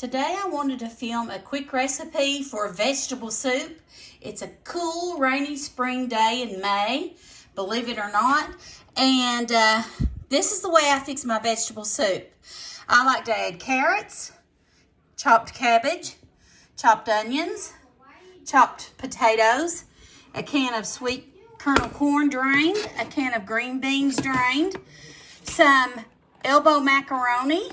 Today I wanted to film a quick recipe for vegetable soup. It's a cool, rainy spring day in May, believe it or not. And this is the way I fix my vegetable soup. I like to add carrots, chopped cabbage, chopped onions, chopped potatoes, a can of sweet kernel corn drained, a can of green beans drained, some elbow macaroni,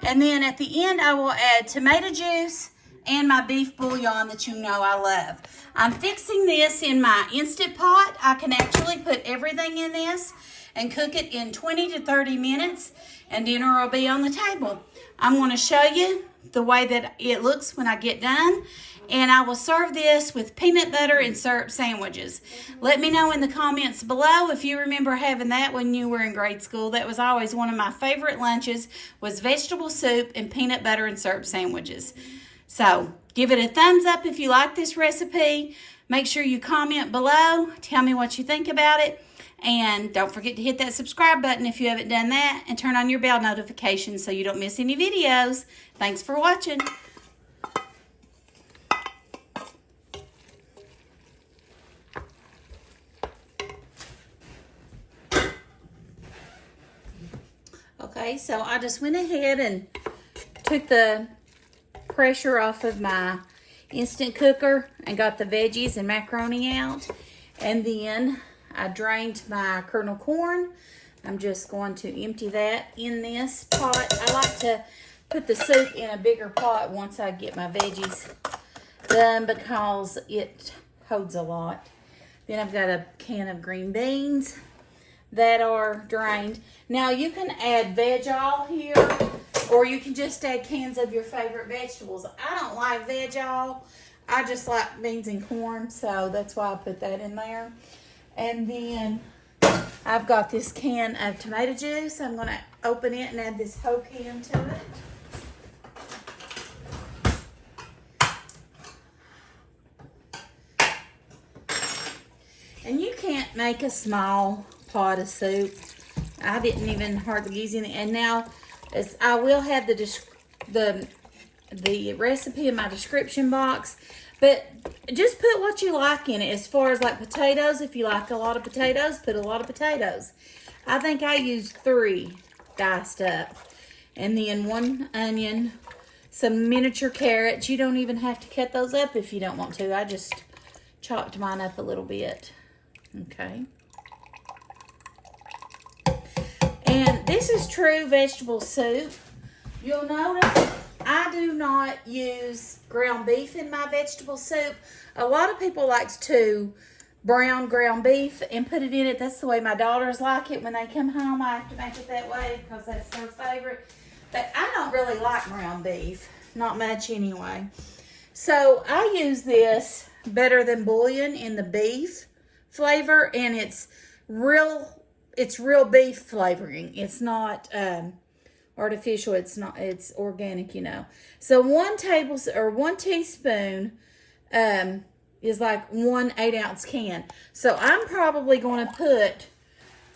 and then at the end I will add tomato juice and my beef bouillon that you know I love. I'm fixing this in my Instant Pot. I can actually put everything in this and cook it in 20 to 30 minutes and dinner will be on the table. I'm going to show you the way that it looks when I get done, and I will serve this with peanut butter and syrup sandwiches. Let me know in the comments below if you remember having that when you were in grade school. That was always one of my favorite lunches, was vegetable soup and peanut butter and syrup sandwiches. So give it a thumbs up if you like this recipe. Make sure you comment below. Tell me what you think about it. And don't forget to hit that subscribe button if you haven't done that, and turn on your bell notifications so you don't miss any videos. Thanks for watching. Okay, so I just went ahead and took the pressure off of my instant cooker and got the veggies and macaroni out. And then I drained my kernel corn. I'm just going to empty that in this pot. I like to put the soup in a bigger pot once I get my veggies done because it holds a lot. Then I've got a can of green beans that are drained. Now you can add veg all here, or you can just add cans of your favorite vegetables. I don't like veg all. I just like beans and corn, so that's why I put that in there. And then I've got this can of tomato juice. I'm going to open it and add this whole can to it. And you can't make a small pot of soup. I didn't even hardly use any. And now, as I will have the recipe in my description box, but just put what you like in it. As far as like potatoes, if you like a lot of potatoes, put a lot of potatoes. I think I used 3 diced up. And then 1 onion, some miniature carrots. You don't even have to cut those up if you don't want to. I just chopped mine up a little bit. Okay. And this is true vegetable soup. You'll notice I do not use ground beef in my vegetable soup. A lot of people like to brown ground beef and put it in it. That's the way my daughters like it. When they come home, I have to make it that way because that's their favorite. But I don't really like ground beef. Not much anyway. So I use this better than bouillon in the beef flavor, and it's real beef flavoring. It's not artificial. It's organic, you know. So 1 teaspoon is like 1 8-ounce can. So I'm probably going to put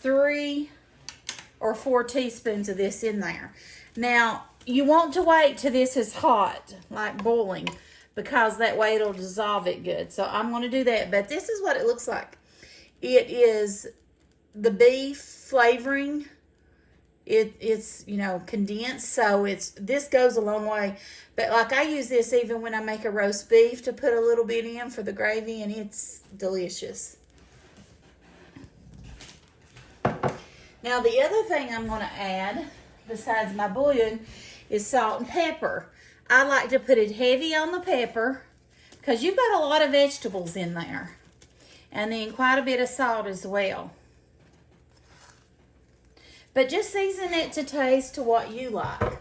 3 or 4 teaspoons of this in there. Now, you want to wait till this is hot, like boiling, because that way it'll dissolve it good. So I'm going to do that. But this is what it looks like. It is the beef flavoring. It's you know, condensed, so this goes a long way. But like I use this even when I make a roast beef to put a little bit in for the gravy, and it's delicious. Now the other thing I'm going to add besides my bouillon is salt and pepper. I like to put it heavy on the pepper because you've got a lot of vegetables in there, and then quite a bit of salt as well. But just season it to taste to what you like.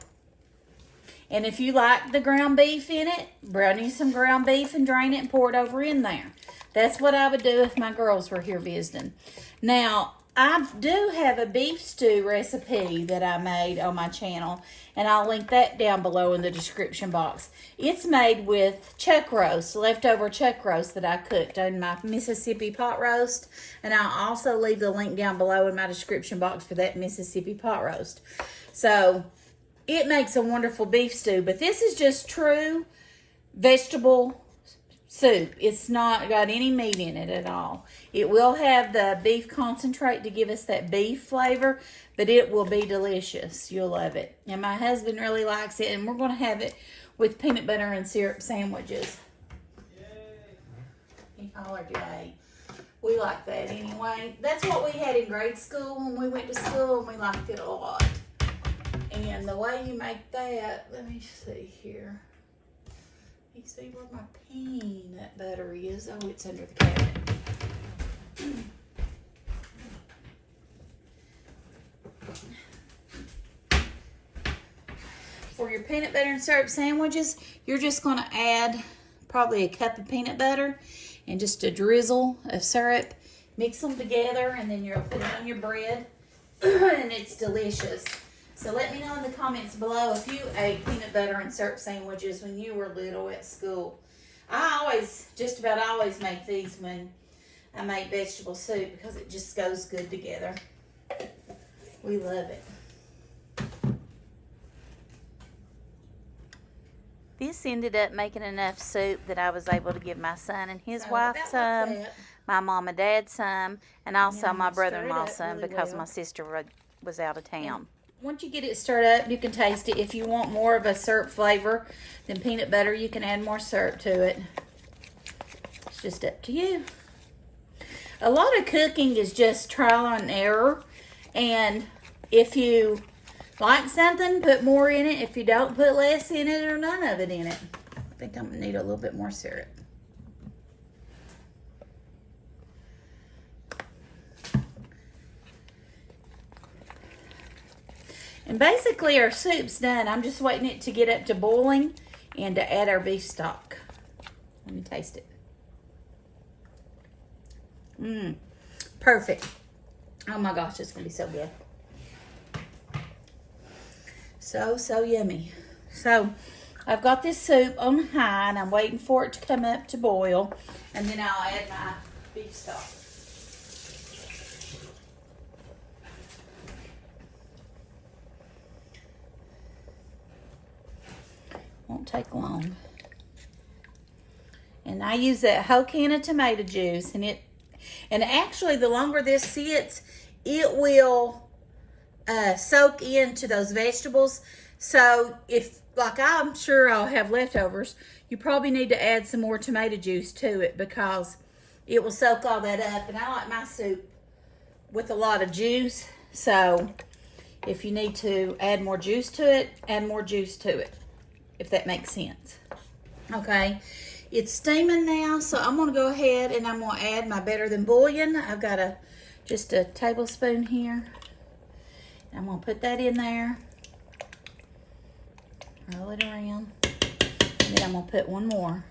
And if you like the ground beef in it, brown you some ground beef and drain it and pour it over in there. That's what I would do if my girls were here visiting. Now, I do have a beef stew recipe that I made on my channel, and I'll link that down below in the description box. It's made with chuck roast, leftover chuck roast that I cooked in my Mississippi pot roast, and I'll also leave the link down below in my description box for that Mississippi pot roast. So it makes a wonderful beef stew. But this is just true vegetable soup. It's not got any meat in it at all. It will have the beef concentrate to give us that beef flavor, but it will be delicious. You'll love it. And my husband really likes it, and we're going to have it with peanut butter and syrup sandwiches. Yay. He hollered yay. We like that anyway. That's what we had in grade school when we went to school, and we liked it a lot. And the way you make that, let me see here. You see where my peanut butter is? Oh, it's under the cabinet. For your peanut butter and syrup sandwiches, you're just going to add probably a cup of peanut butter and just a drizzle of syrup. Mix them together, and then you'll put it on your bread, and it's delicious. So let me know in the comments below if you ate peanut butter and syrup sandwiches when you were little at school. I just about always make these when I make vegetable soup because it just goes good together. We love it. This ended up making enough soup that I was able to give my son and his wife some, my mom and dad some, and also my brother-in-law some because my sister was out of town. Once you get it stirred up, you can taste it. If you want more of a syrup flavor than peanut butter, you can add more syrup to it. It's just up to you. A lot of cooking is just trial and error. And if you like something, put more in it. If you don't, put less in it or none of it in it. I think I'm going to need a little bit more syrup. And basically our soup's done. I'm just waiting it to get up to boiling and to add our beef stock. Let me taste it. Perfect. Oh my gosh, it's gonna be so good. So yummy. So I've got this soup on high and I'm waiting for it to come up to boil, and then I'll add my beef stock. Won't take long. And I use that whole can of tomato juice, and actually the longer this sits, it will soak into those vegetables. So if, like, I'm sure I'll have leftovers, you probably need to add some more tomato juice to it because it will soak all that up. And I like my soup with a lot of juice. So if you need to add more juice to it, add more juice to it, if that makes sense. Okay, it's steaming now, so I'm going to go ahead and I'm going to add my Better Than Bouillon. I've got just a tablespoon here. I'm going to put that in there. Roll it around. And then I'm going to put one more.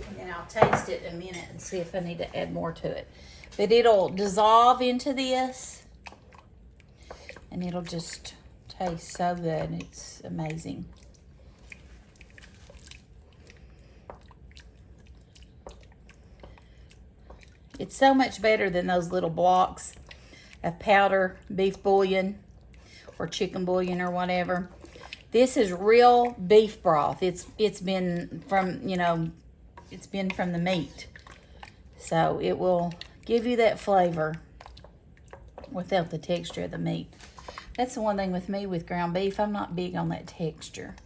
And then I'll taste it in a minute and see if I need to add more to it. But it'll dissolve into this, and it'll just taste so good. It's amazing. It's so much better than those little blocks of powder beef bouillon or chicken bouillon or whatever. This is real beef broth. It's been from, it's been from the meat. So it will give you that flavor without the texture of the meat. That's the one thing with me with ground beef. I'm not big on that texture.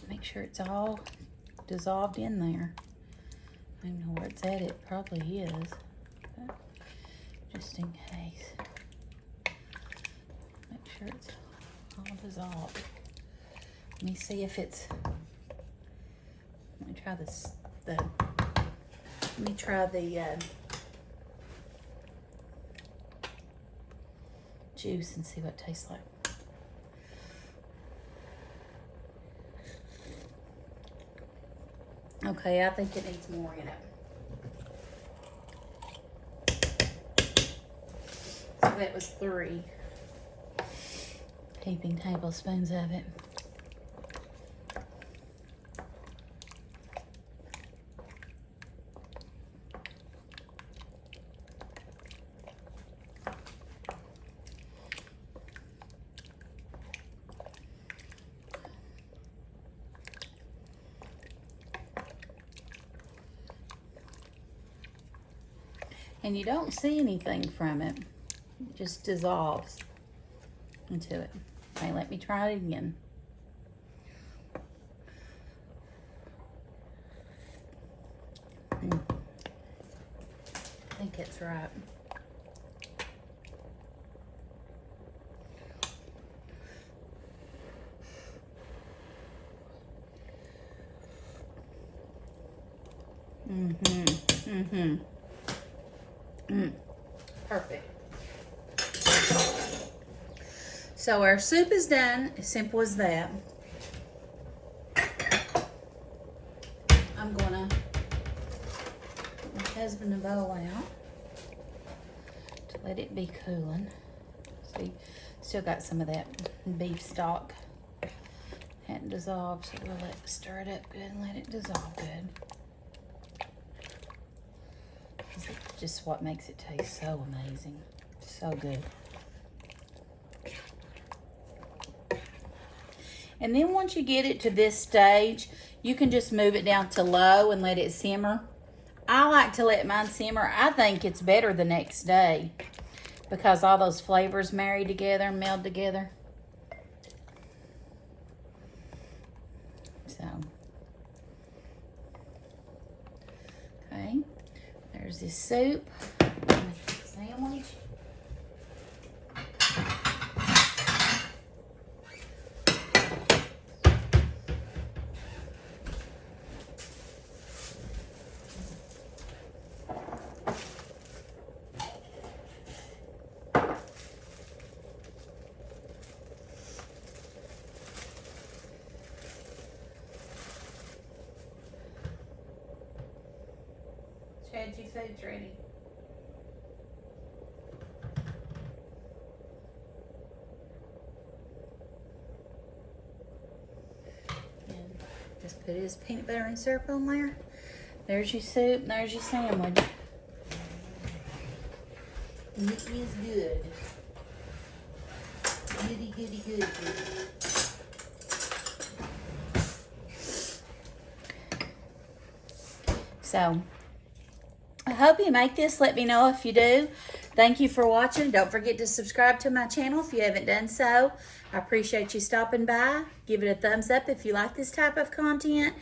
Make sure it's all dissolved in there. I don't know where it's at. It probably is, but just in case. Make sure it's all dissolved. Let me see if it's. Let me try this. Let me try the juice and see what it tastes like. Okay, I think it needs more in it. So that was 3. heaping tablespoons of it. And you don't see anything from it. It just dissolves into it. Okay, let me try it again. I think it's right. Perfect. So our soup is done, as simple as that. I'm gonna put my husband a bowl out to let it be cooling. See, still got some of that beef stock. Hadn't dissolved, so we'll stir it up good and let it dissolve good. It's just what makes it taste so amazing. So good. And then once you get it to this stage, you can just move it down to low and let it simmer. I like to let mine simmer. I think it's better the next day because all those flavors marry together and meld together. So, okay, there's this soup, sandwich. Chad, your food's ready. And just put his peanut butter and syrup on there. There's your soup, and there's your sandwich. And it is good. Goody, goody, goody, goody. So, I hope you make this. Let me know if you do. Thank you for watching. Don't forget to subscribe to my channel if you haven't done so. I appreciate you stopping by. Give it a thumbs up if you like this type of content.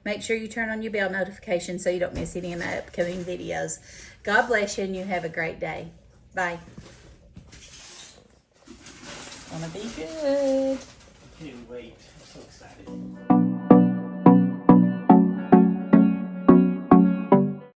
Make sure you turn on your bell notification so you don't miss any of my upcoming videos. God bless you and you have a great day. Bye. Gonna be good. I can't wait. I'm so excited.